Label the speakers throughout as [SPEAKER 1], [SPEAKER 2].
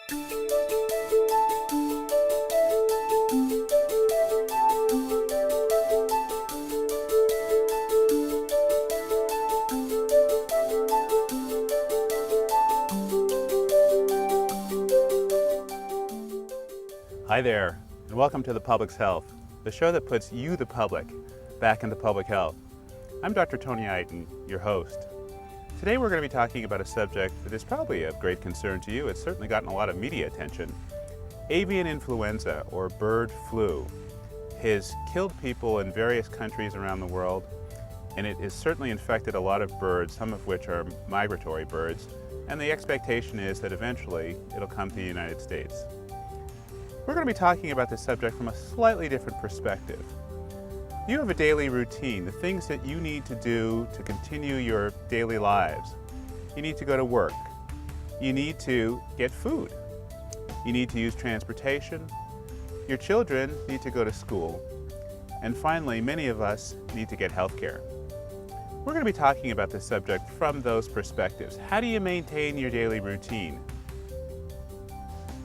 [SPEAKER 1] Hi there, and welcome to The Public's Health, the show that puts you, the public, back into public health. I'm Dr. Tony Iton, your host. Today we're going to be talking about a subject that is probably of great concern to you. It's certainly gotten a lot of media attention. Avian influenza, or bird flu, has killed people in various countries around the world, and it has certainly infected a lot of birds, some of which are migratory birds, and the expectation is that eventually it'll come to the United States. We're going to be talking about this subject from a slightly different perspective. You have a daily routine, the things that you need to do to continue your daily lives. You need to go to work. You need to get food. You need to use transportation. Your children need to go to school. And finally, many of us need to get health care. We're going to be talking about this subject from those perspectives. How do you maintain your daily routine?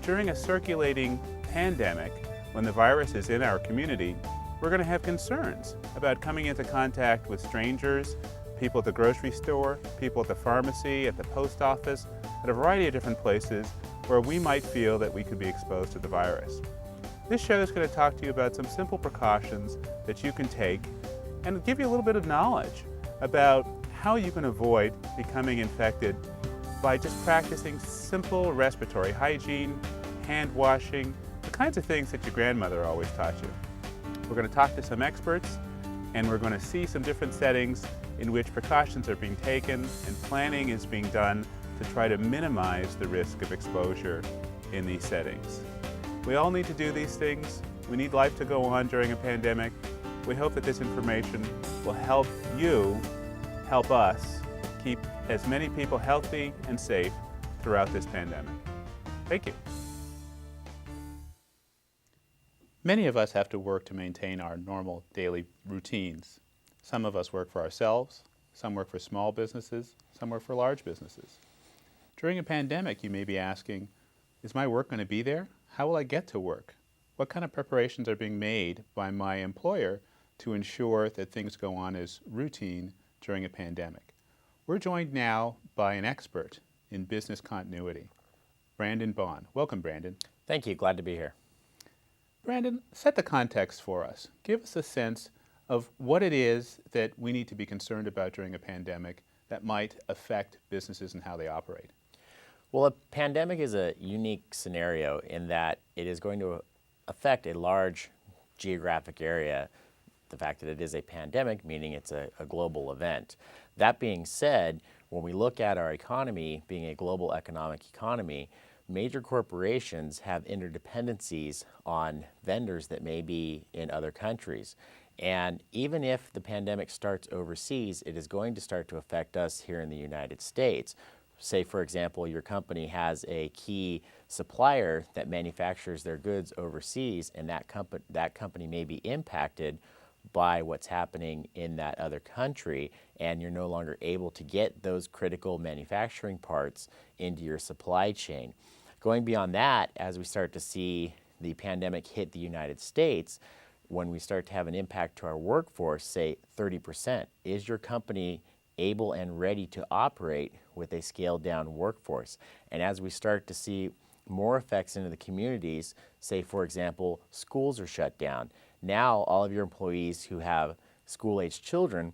[SPEAKER 1] During a circulating pandemic, when the virus is in our community, we're going to have concerns about coming into contact with strangers, people at the grocery store, people at the pharmacy, at the post office, at a variety of different places where we might feel that we could be exposed to the virus. This show is going to talk to you about some simple precautions that you can take and give you a little bit of knowledge about how you can avoid becoming infected by just practicing simple respiratory hygiene, hand washing, the kinds of things that your grandmother always taught you. We're going to talk to some experts, and we're going to see some different settings in which precautions are being taken and planning is being done to try to minimize the risk of exposure in these settings. We all need to do these things. We need life to go on during a pandemic. We hope that this information will help you, help us, keep as many people healthy and safe throughout this pandemic. Thank you. Many of us have to work to maintain our normal daily routines. Some of us work for ourselves, some work for small businesses, some work for large businesses. During a pandemic, you may be asking, is my work going to be there? How will I get to work? What kind of preparations are being made by my employer to ensure that things go on as routine during a pandemic? We're joined now by an expert in business continuity, Brandon Bond. Welcome, Brandon.
[SPEAKER 2] Thank you. Glad to be here.
[SPEAKER 1] Brandon, set the context for us. Give us a sense of what it is that we need to be concerned about during a pandemic that might affect businesses and how they operate.
[SPEAKER 2] Well, a pandemic is a unique scenario in that it is going to affect a large geographic area. The fact that it is a pandemic, meaning it's a global event. That being said, when we look at our economy being a global economic economy, major corporations have interdependencies on vendors that may be in other countries. And even if the pandemic starts overseas, it is going to start to affect us here in the United States. Say, for example, your company has a key supplier that manufactures their goods overseas, and that company may be impacted by what's happening in that other country, and you're no longer able to get those critical manufacturing parts into your supply chain. Going beyond that, as we start to see the pandemic hit the United States, when we start to have an impact to our workforce, say 30%, is your company able and ready to operate with a scaled down workforce? And as we start to see more effects into the communities, say for example, schools are shut down. Now all of your employees who have school-aged children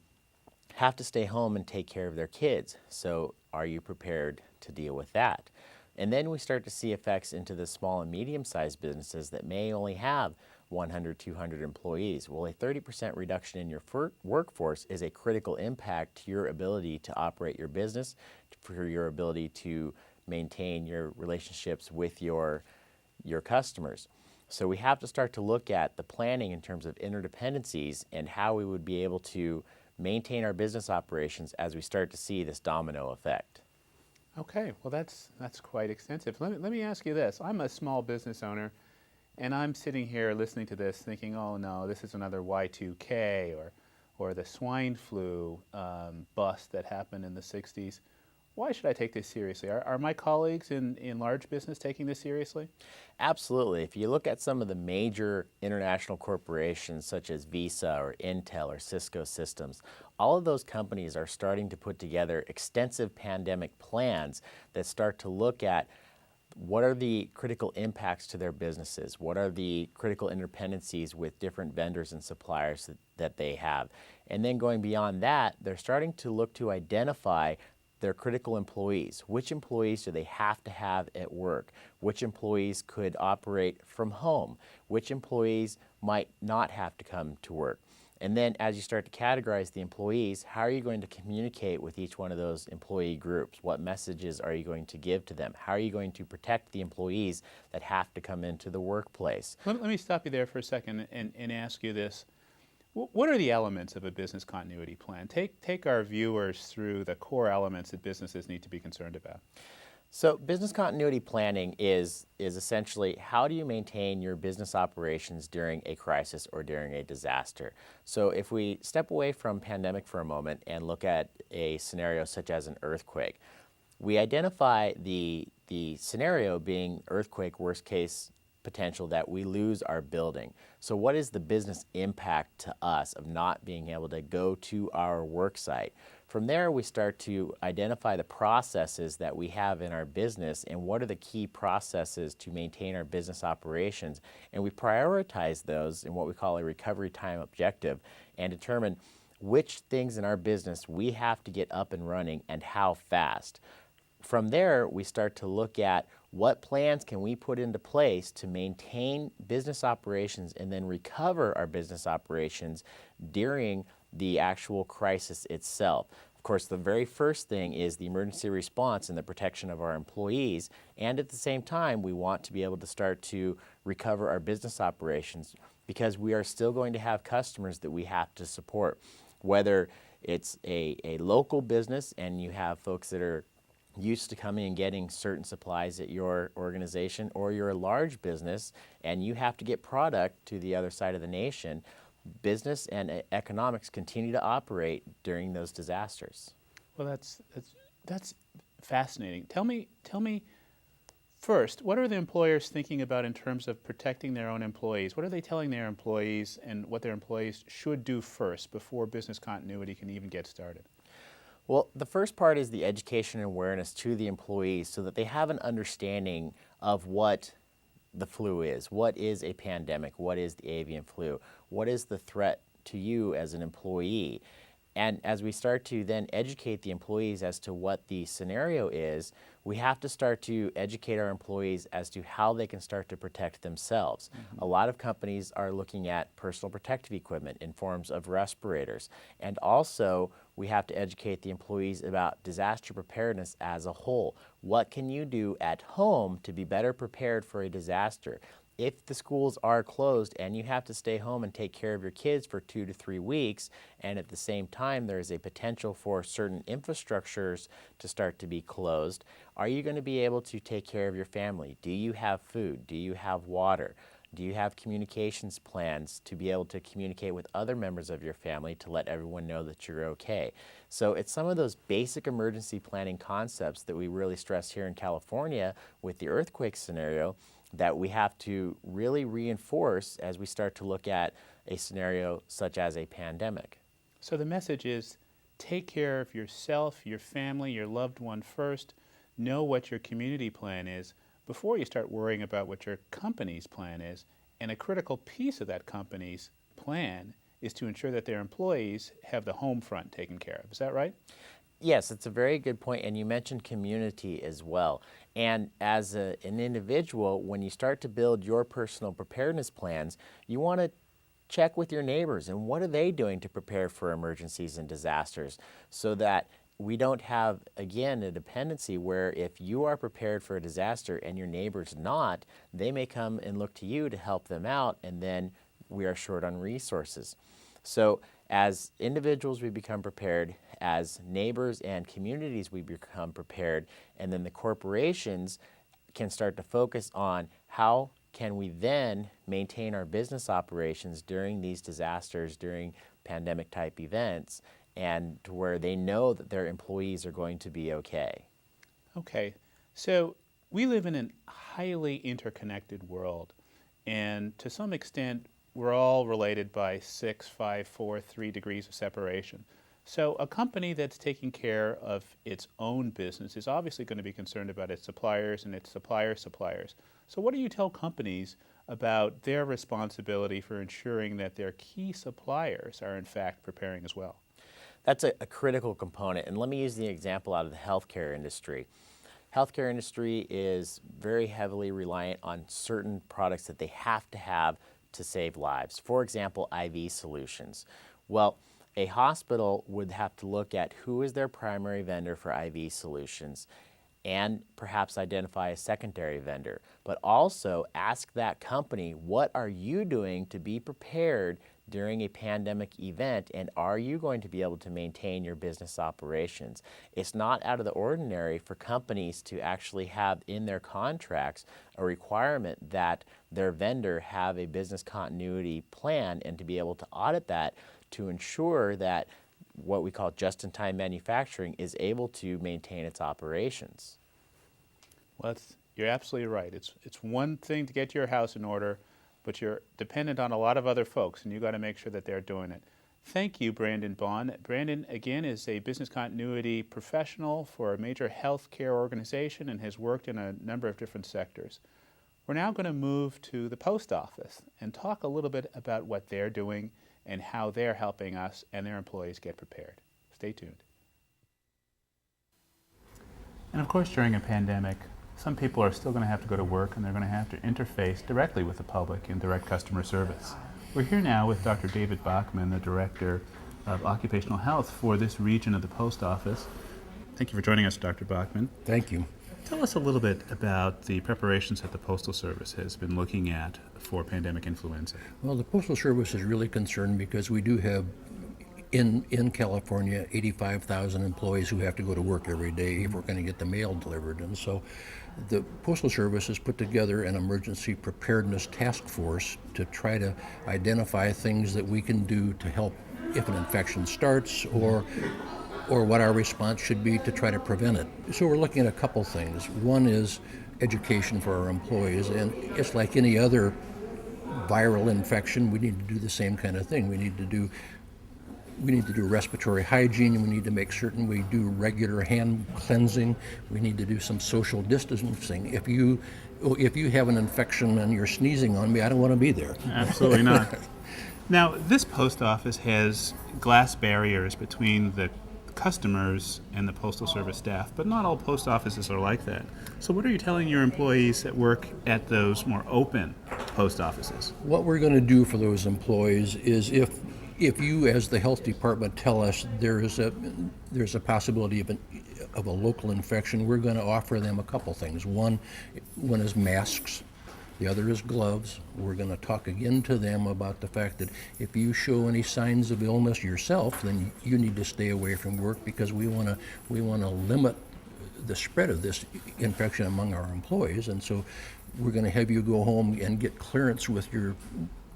[SPEAKER 2] have to stay home and take care of their kids. So are you prepared to deal with that? And then we start to see effects into the small and medium-sized businesses that may only have 100, 200 employees. Well, a 30% reduction in your workforce is a critical impact to your ability to operate your business, for your ability to maintain your relationships with your customers. So we have to start to look at the planning in terms of interdependencies and how we would be able to maintain our business operations as we start to see this domino effect.
[SPEAKER 1] Okay, well that's quite extensive. Let me ask you this. I'm a small business owner, and I'm sitting here listening to this thinking, oh no, this is another Y2K or the swine flu bust that happened in the 60s. Why should I take this seriously? Are my colleagues in large business taking this seriously?
[SPEAKER 2] Absolutely. If you look at some of the major international corporations such as Visa or Intel or Cisco Systems, all of those companies are starting to put together extensive pandemic plans that start to look at what are the critical impacts to their businesses? What are the critical interdependencies with different vendors and suppliers that they have? And then going beyond that, they're starting to look to identify their critical employees. Which employees do they have to have at work? Which employees could operate from home? Which employees might not have to come to work? And then as you start to categorize the employees, how are you going to communicate with each one of those employee groups? What messages are you going to give to them? How are you going to protect the employees that have to come into the workplace?
[SPEAKER 1] Let me stop you there for a second and ask you this. What are the elements of a business continuity plan? Take our viewers through the core elements that businesses need to be concerned about.
[SPEAKER 2] So business continuity planning is essentially how do you maintain your business operations during a crisis or during a disaster. So if we step away from pandemic for a moment and look at a scenario such as an earthquake, we identify the scenario being earthquake worst case potential that we lose our building. So what is the business impact to us of not being able to go to our work site? From there, we start to identify the processes that we have in our business and what are the key processes to maintain our business operations. And we prioritize those in what we call a recovery time objective and determine which things in our business we have to get up and running and how fast. From there, we start to look at what plans can we put into place to maintain business operations and then recover our business operations during the actual crisis itself. Of course, the very first thing is the emergency response and the protection of our employees. And at the same time, we want to be able to start to recover our business operations because we are still going to have customers that we have to support. Whether it's a local business and you have folks that are used to coming and getting certain supplies at your organization, or you're a large business and you have to get product to the other side of the nation, business and economics continue to operate during those disasters.
[SPEAKER 1] Well, that's fascinating. Tell me first, what are the employers thinking about in terms of protecting their own employees? What are they telling their employees and what their employees should do first before business continuity can even get started?
[SPEAKER 2] Well, the first part is the education and awareness to the employees so that they have an understanding of what the flu is. What is a pandemic? What is the avian flu? What is the threat to you as an employee? And as we start to then educate the employees as to what the scenario is, we have to start to educate our employees as to how they can start to protect themselves. Mm-hmm. A lot of companies are looking at personal protective equipment in forms of respirators. And also, we have to educate the employees about disaster preparedness as a whole. What can you do at home to be better prepared for a disaster? If the schools are closed and you have to stay home and take care of your kids for 2 to 3 weeks, and at the same time there is a potential for certain infrastructures to start to be closed, are you going to be able to take care of your family? Do you have food? Do you have water? Do you have communications plans to be able to communicate with other members of your family to let everyone know that you're okay? So it's some of those basic emergency planning concepts that we really stress here in California with the earthquake scenario that we have to really reinforce as we start to look at a scenario such as a pandemic.
[SPEAKER 1] So the message is take care of yourself, your family, your loved one first. Know what your community plan is before you start worrying about what your company's plan is. And a critical piece of that company's plan is to ensure that their employees have the home front taken care of. Is that right?
[SPEAKER 2] Yes, it's a very good point, and you mentioned community as well. And as an individual, when you start to build your personal preparedness plans, you want to check with your neighbors and what are they doing to prepare for emergencies and disasters so that we don't have, again, a dependency where if you are prepared for a disaster and your neighbor's not, they may come and look to you to help them out, and then we are short on resources. So as individuals, we become prepared. As neighbors and communities, we become prepared. And then the corporations can start to focus on how can we then maintain our business operations during these disasters, during pandemic-type events, and to where they know that their employees are going to be okay.
[SPEAKER 1] Okay, so we live in a highly interconnected world, and to some extent, we're all related by 6, 5, 4, 3 degrees of separation. So a company that's taking care of its own business is obviously going to be concerned about its suppliers and its suppliers' suppliers. So what do you tell companies about their responsibility for ensuring that their key suppliers are in fact preparing as well?
[SPEAKER 2] That's a critical component, and let me use the example out of the healthcare industry. Healthcare industry is very heavily reliant on certain products that they have to save lives. For example, IV solutions. Well, a hospital would have to look at who is their primary vendor for IV solutions and perhaps identify a secondary vendor, but also ask that company, what are you doing to be prepared during a pandemic event, and are you going to be able to maintain your business operations? It's not out of the ordinary for companies to actually have in their contracts a requirement that their vendor have a business continuity plan and to be able to audit that to ensure that what we call just-in-time manufacturing is able to maintain its operations.
[SPEAKER 1] Well, you're absolutely right. It's one thing to get your house in order, but you're dependent on a lot of other folks, and you've got to make sure that they're doing it. Thank you, Brandon Bond. Brandon, again, is a business continuity professional for a major healthcare organization and has worked in a number of different sectors. We're now going to move to the post office and talk a little bit about what they're doing and how they're helping us and their employees get prepared. Stay tuned. And of course, during a pandemic, some people are still going to have to go to work and they're going to have to interface directly with the public in direct customer service. We're here now with Dr. David Bachman, the Director of Occupational Health for this region of the post office. Thank you for joining us, Dr. Bachman.
[SPEAKER 3] Thank you.
[SPEAKER 1] Tell us a little bit about the preparations that the Postal Service has been looking at for pandemic influenza.
[SPEAKER 3] Well, the Postal Service is really concerned because we do have in California 85,000 employees who have to go to work every day if we're going to get the mail delivered. And so the Postal Service has put together an emergency preparedness task force to try to identify things that we can do to help if an infection starts or what our response should be to try to prevent it. So we're looking at a couple things. One is education for our employees, and it's like any other viral infection, we need to do the same kind of thing. We need to do respiratory hygiene, we need to make certain we do regular hand cleansing, we need to do some social distancing. If you have an infection and you're sneezing on me, I don't want to be there.
[SPEAKER 1] Absolutely not. Now, this post office has glass barriers between the customers and the Postal Service staff, but not all post offices are like that. So what are you telling your employees that work at those more open post offices?
[SPEAKER 3] What we're going to do for those employees is if you as the health department tell us there's a possibility of a local infection, we're going to offer them a couple things. One is masks. The other is gloves. We're going to talk again to them about the fact that if you show any signs of illness yourself, then you need to stay away from work because we want to limit the spread of this infection among our employees. And so we're going to have you go home and get clearance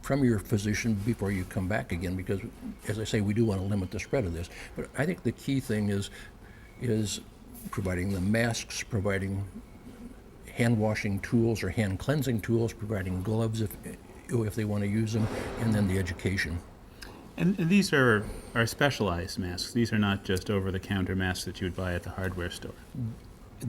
[SPEAKER 3] from your physician before you come back again because, as I say, we do want to limit the spread of this. But I think the key thing is providing the masks, providing hand washing tools or hand cleansing tools, providing gloves if they want to use them, and then the education.
[SPEAKER 1] And these are specialized masks. These are not just over-the-counter masks that you would buy at the hardware store.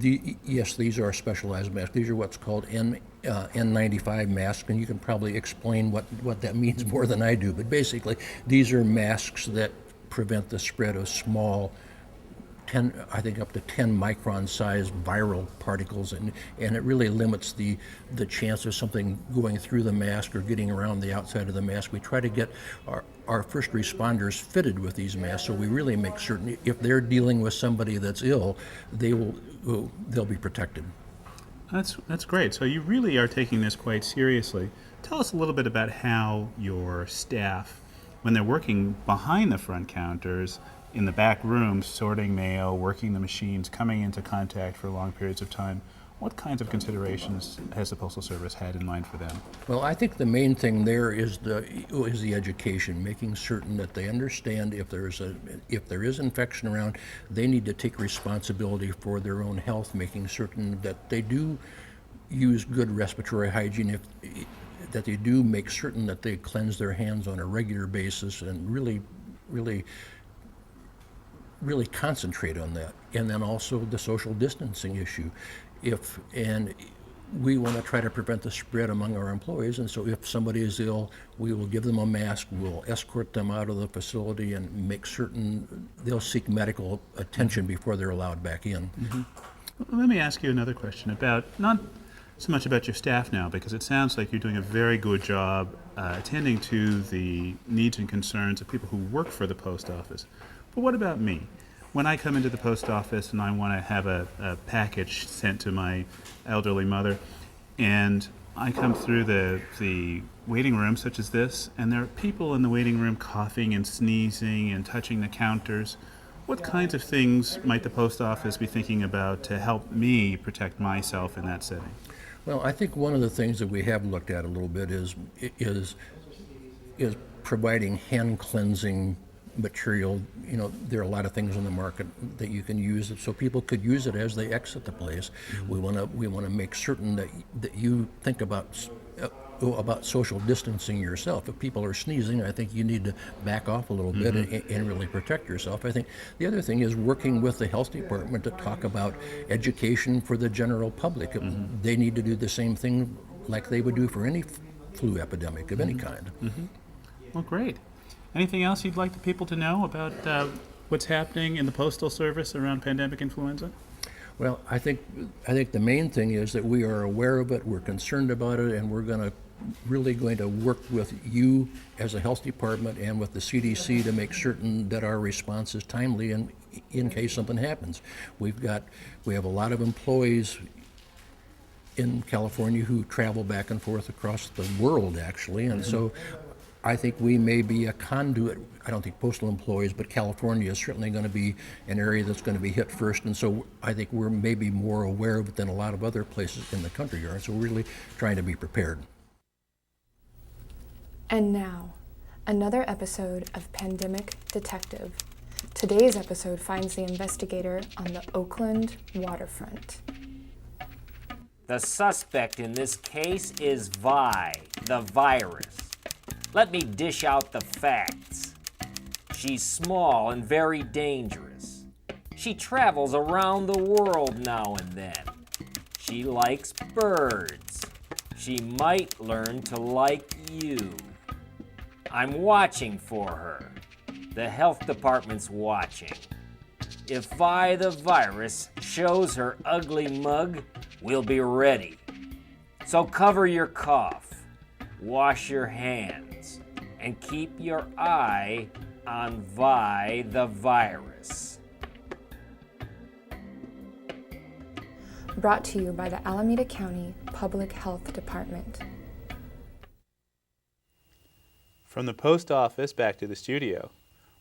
[SPEAKER 3] Yes, these are specialized masks. These are what's called N95 masks, and you can probably explain what that means more than I do. But basically, these are masks that prevent the spread of small, I think up to 10 micron sized viral particles, and it really limits the chance of something going through the mask or getting around the outside of the mask. We try to get our first responders fitted with these masks, so we really make certain if they're dealing with somebody that's ill, they'll be protected.
[SPEAKER 1] That's great. So you really are taking this quite seriously. Tell us a little bit about how your staff, when they're working behind the front counters, in the back rooms, sorting mail, working the machines, coming into contact for long periods of time, What kinds of considerations has the Postal Service had in mind for them?
[SPEAKER 3] Well, I think the main thing there is the education, making certain that they understand if there is infection around, they need to take responsibility for their own health, making certain that they do use good respiratory hygiene, that they do make certain that they cleanse their hands on a regular basis, and really concentrate on that. And then also the social distancing issue. And we want to try to prevent the spread among our employees, and so if somebody is ill, we will give them a mask, we'll escort them out of the facility and make certain they'll seek medical attention before they're allowed back in.
[SPEAKER 1] Let me ask you another question about, not so much about your staff now, because it sounds like you're doing a very good job attending to the needs and concerns of people who work for the post office. But what about me? When I come into the post office and I want to have a package sent to my elderly mother, and I come through the waiting room such as this, and there are people in the waiting room coughing and sneezing and touching the counters, what kinds of things might the post office be thinking about to help me protect myself in that setting?
[SPEAKER 3] Well, I think one of the things that we have looked at a little bit is providing hand cleansing material. You know, there are a lot of things on the market that you can use, so people could use it as they exit the place. We want to make certain that you think about social distancing yourself. If people are sneezing, I think you need to back off a little bit and really protect yourself. I think the other thing is working with the health department to talk about education for the general public. They need to do the same thing like they would do for any flu epidemic of any kind.
[SPEAKER 1] Well, great. Anything else you'd like the people to know about what's happening in the Postal Service around pandemic influenza?
[SPEAKER 3] Well, I think the main thing is that we are aware of it, we're concerned about it, and we're really going to work with you as a health department and with the CDC to make certain that our response is timely and in case something happens. We have a lot of employees in California who travel back and forth across the world, actually, and so I think we may be a conduit. I don't think postal employees, but California is certainly going to be an area that's going to be hit first, and so I think we're maybe more aware of it than a lot of other places in the country are, so we're really trying to be prepared.
[SPEAKER 4] And now, another episode of Pandemic Detective. Today's episode finds the investigator on the Oakland waterfront.
[SPEAKER 5] The suspect in this case is Vi, the virus. Let me dish out the facts. She's small and very dangerous. She travels around the world now and then. She likes birds. She might learn to like you. I'm watching for her. The health department's watching. If Vi the virus shows her ugly mug, we'll be ready. So cover your cough, wash your hands, and keep your eye on Vi the virus.
[SPEAKER 4] Brought to you by the Alameda County Public Health Department.
[SPEAKER 1] From the post office back to the studio,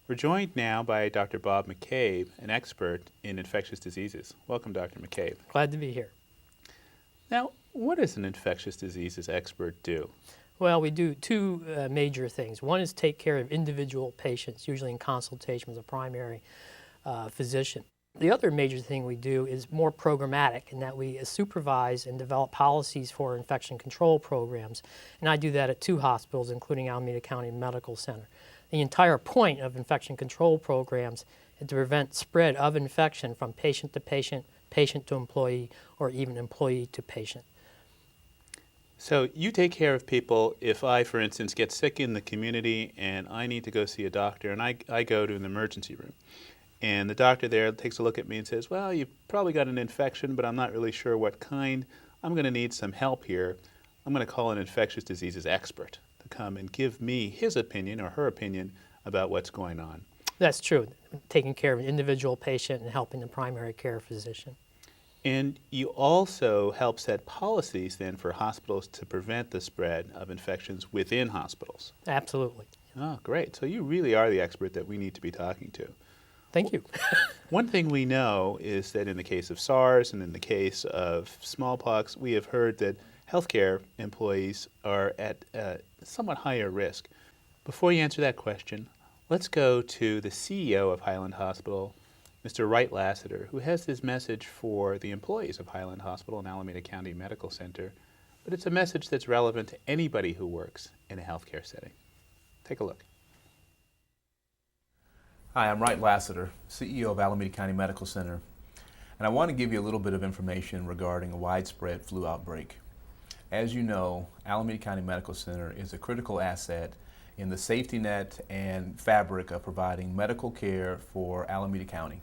[SPEAKER 1] we're joined now by Dr. Bob McCabe, an expert in infectious diseases. Welcome, Dr. McCabe.
[SPEAKER 6] Glad to be here.
[SPEAKER 1] Now, what does an infectious diseases expert do?
[SPEAKER 6] Well, we do two major things. One is take care of individual patients, usually in consultation with a primary physician. The other major thing we do is more programmatic in that we supervise and develop policies for infection control programs. And I do that at two hospitals, including Alameda County Medical Center. The entire point of infection control programs is to prevent spread of infection from patient to patient, patient to employee, or even employee to patient.
[SPEAKER 1] So you take care of people. If I, for instance, get sick in the community and I need to go see a doctor, and I go to an emergency room, and the doctor there takes a look at me and says, well, you've probably got an infection, but I'm not really sure what kind. I'm going to need some help here. I'm going to call an infectious diseases expert to come and give me his opinion or her opinion about what's going on.
[SPEAKER 6] That's true, taking care of an individual patient and helping the primary care physician.
[SPEAKER 1] And you also help set policies then for hospitals to prevent the spread of infections within hospitals.
[SPEAKER 6] Absolutely.
[SPEAKER 1] Oh, great. So you really are the expert that we need to be talking to.
[SPEAKER 6] Thank you.
[SPEAKER 1] One thing we know is that in the case of SARS and in the case of smallpox, we have heard that healthcare employees are at somewhat higher risk. Before you answer that question, let's go to the CEO of Highland Hospital, Mr. Wright Lassiter, who has this message for the employees of Highland Hospital and Alameda County Medical Center, but it's a message that's relevant to anybody who works in a healthcare setting. Take a look.
[SPEAKER 7] Hi, I'm Wright Lassiter, CEO of Alameda County Medical Center, and I want to give you a little bit of information regarding a widespread flu outbreak. As you know, Alameda County Medical Center is a critical asset in the safety net and fabric of providing medical care for Alameda County.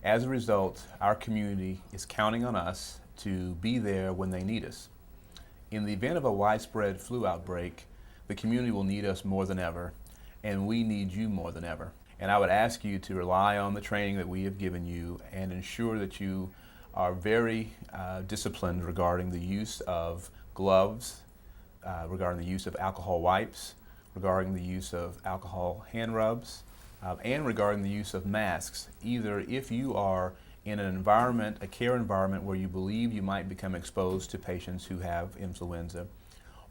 [SPEAKER 7] As a result, our community is counting on us to be there when they need us. In the event of a widespread flu outbreak, the community will need us more than ever, and we need you more than ever. And I would ask you to rely on the training that we have given you and ensure that you are very disciplined regarding the use of gloves, regarding the use of alcohol wipes, regarding the use of alcohol hand rubs, and regarding the use of masks, either if you are in an environment, a care environment where you believe you might become exposed to patients who have influenza,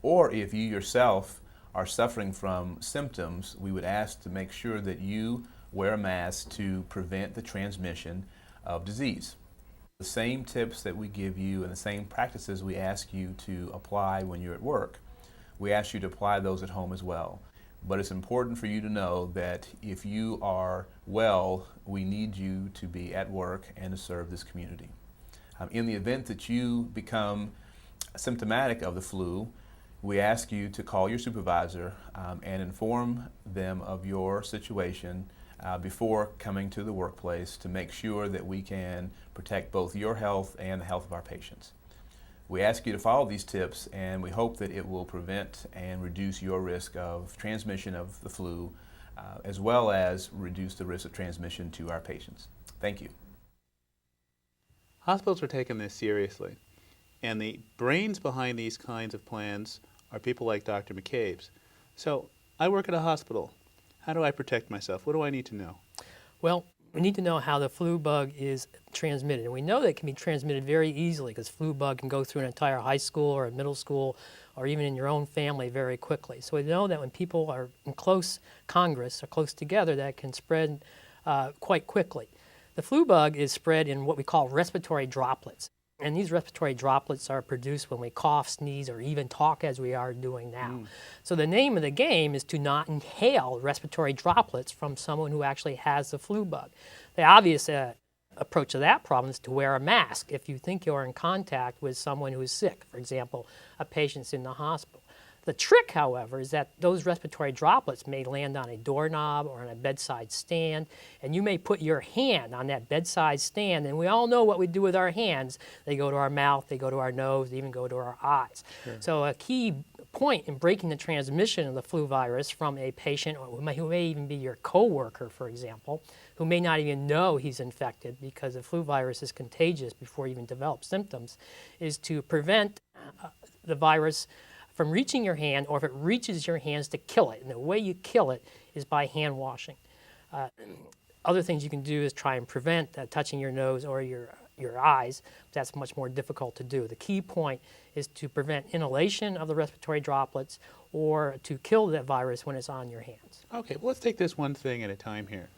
[SPEAKER 7] or if you yourself are suffering from symptoms, we would ask to make sure that you wear a mask to prevent the transmission of disease. The same tips that we give you and the same practices we ask you to apply when you're at work, we ask you to apply those at home as well. But it's important for you to know that if you are well, we need you to be at work and to serve this community. In the event that you become symptomatic of the flu, we ask you to call your supervisor and inform them of your situation before coming to the workplace to make sure that we can protect both your health and the health of our patients. We ask you to follow these tips, and we hope that it will prevent and reduce your risk of transmission of the flu, as well as reduce the risk of transmission to our patients. Thank you.
[SPEAKER 1] Hospitals are taking this seriously, and the brains behind these kinds of plans are people like Dr. McCabe's. So, I work at a hospital. How do I protect myself? What do I need to know?
[SPEAKER 6] Well, we need to know how the flu bug is transmitted. And we know that it can be transmitted very easily because flu bug can go through an entire high school or a middle school or even in your own family very quickly. So we know that when people are in close congress or close together, that can spread quite quickly. The flu bug is spread in what we call respiratory droplets. And these respiratory droplets are produced when we cough, sneeze, or even talk as we are doing now. So the name of the game is to not inhale respiratory droplets from someone who actually has the flu bug. The obvious approach to that problem is to wear a mask if you think you're in contact with someone who is sick, for example, a patient's in the hospital. The trick, however, is that those respiratory droplets may land on a doorknob or on a bedside stand, and you may put your hand on that bedside stand, and we all know what we do with our hands. They go to our mouth, they go to our nose, they even go to our eyes. Sure. So a key point in breaking the transmission of the flu virus from a patient who may even be your coworker, for example, who may not even know he's infected because the flu virus is contagious before he even develops symptoms, is to prevent the virus from reaching your hand, or if it reaches your hands, to kill it. And the way you kill it is by hand washing. Other things you can do is try and prevent touching your nose or your eyes. That's much more difficult to do. The key point is to prevent inhalation of the respiratory droplets or to kill that virus when it's on your hands.
[SPEAKER 1] Okay, well, let's take this one thing at a time here.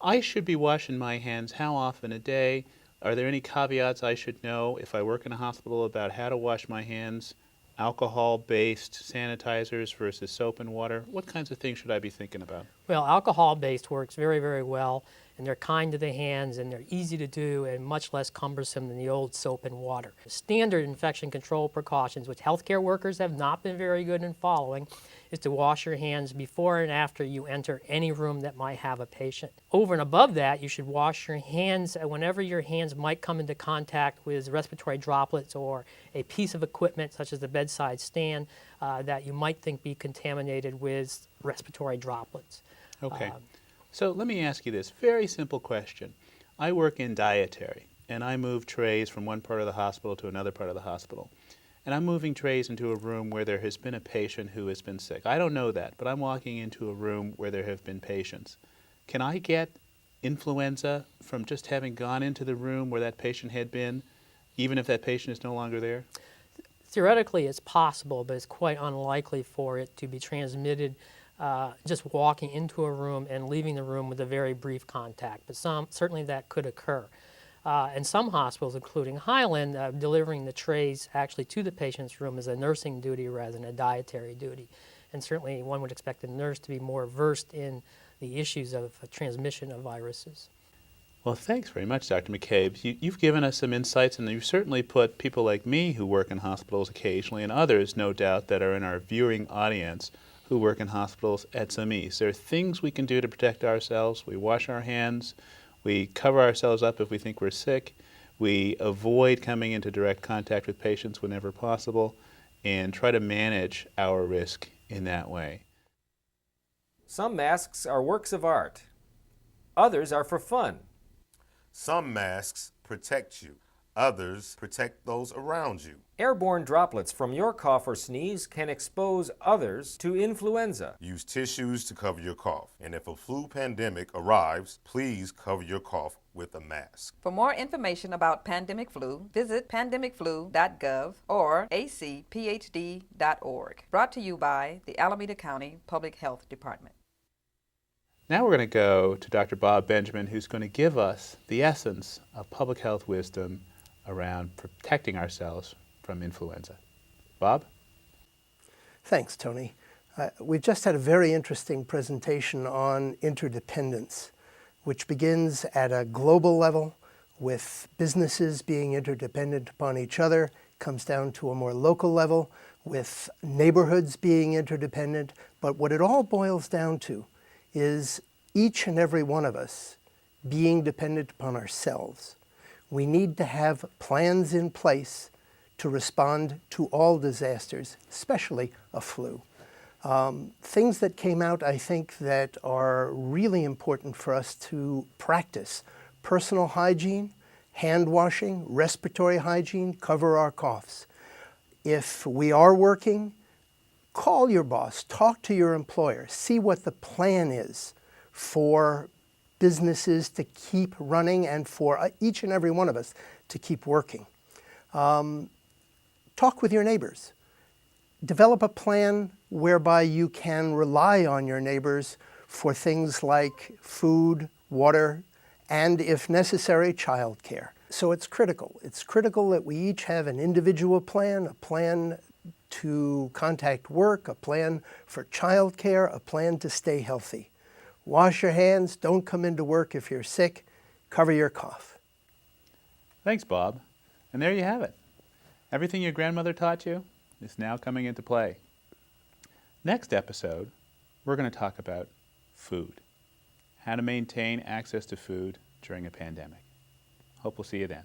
[SPEAKER 1] I should be washing my hands how often a day? Are there any caveats I should know if I work in a hospital about how to wash my hands? Alcohol-based sanitizers versus soap and water? What kinds of things should I be thinking about?
[SPEAKER 6] Well, alcohol-based works very, very well, and they're kind to the hands, and they're easy to do and much less cumbersome than the old soap and water. Standard infection control precautions, which healthcare workers have not been very good in following, is to wash your hands before and after you enter any room that might have a patient. Over and above that, you should wash your hands whenever your hands might come into contact with respiratory droplets or a piece of equipment such as the bedside stand that you might think be contaminated with respiratory droplets.
[SPEAKER 1] Okay. So let me ask you this very simple question. I work in dietary, and I move trays from one part of the hospital to another part of the hospital. And I'm moving trays into a room where there has been a patient who has been sick. I don't know that, but I'm walking into a room where there have been patients. Can I get influenza from just having gone into the room where that patient had been, even if that patient is no longer there?
[SPEAKER 6] Theoretically, it's possible, but it's quite unlikely for it to be transmitted just walking into a room and leaving the room with a very brief contact. But certainly that could occur. And some hospitals, including Highland, delivering the trays actually to the patient's room is a nursing duty rather than a dietary duty. And certainly one would expect the nurse to be more versed in the issues of transmission of viruses.
[SPEAKER 1] Well, thanks very much, Dr. McCabe. You've given us some insights, and you've certainly put people like me who work in hospitals occasionally, and others, no doubt, that are in our viewing audience who work in hospitals at some ease. There are things we can do to protect ourselves. We wash our hands. We cover ourselves up if we think we're sick. We avoid coming into direct contact with patients whenever possible, and try to manage our risk in that way.
[SPEAKER 5] Some masks are works of art. Others are for fun.
[SPEAKER 8] Some masks protect you. Others protect those around you.
[SPEAKER 5] Airborne droplets from your cough or sneeze can expose others to influenza.
[SPEAKER 8] Use tissues to cover your cough. And if a flu pandemic arrives, please cover your cough with a mask.
[SPEAKER 9] For more information about pandemic flu, visit pandemicflu.gov or ACPHD.org. Brought to you by the Alameda County Public Health Department.
[SPEAKER 1] Now we're going to go to Dr. Bob Benjamin, who's going to give us the essence of public health wisdom around protecting ourselves from influenza. Bob?
[SPEAKER 10] Thanks, Tony. We've just had a very interesting presentation on interdependence, which begins at a global level with businesses being interdependent upon each other, comes down to a more local level with neighborhoods being interdependent. But what it all boils down to is each and every one of us being dependent upon ourselves. We need to have plans in place to respond to all disasters, especially a flu. Things that came out, I think, that are really important for us to practice: personal hygiene, hand washing, respiratory hygiene, cover our coughs. If we are working, call your boss, talk to your employer, see what the plan is for businesses to keep running and for each and every one of us to keep working. Talk with your neighbors. Develop a plan whereby you can rely on your neighbors for things like food, water, and if necessary, childcare. So it's critical. It's critical that we each have an individual plan, a plan to contact work, a plan for childcare, a plan to stay healthy. Wash your hands, don't come into work if you're sick, cover your cough.
[SPEAKER 1] Thanks, Bob. And there you have it. Everything your grandmother taught you is now coming into play. Next episode, we're going to talk about food, how to maintain access to food during a pandemic. Hope we'll see you then.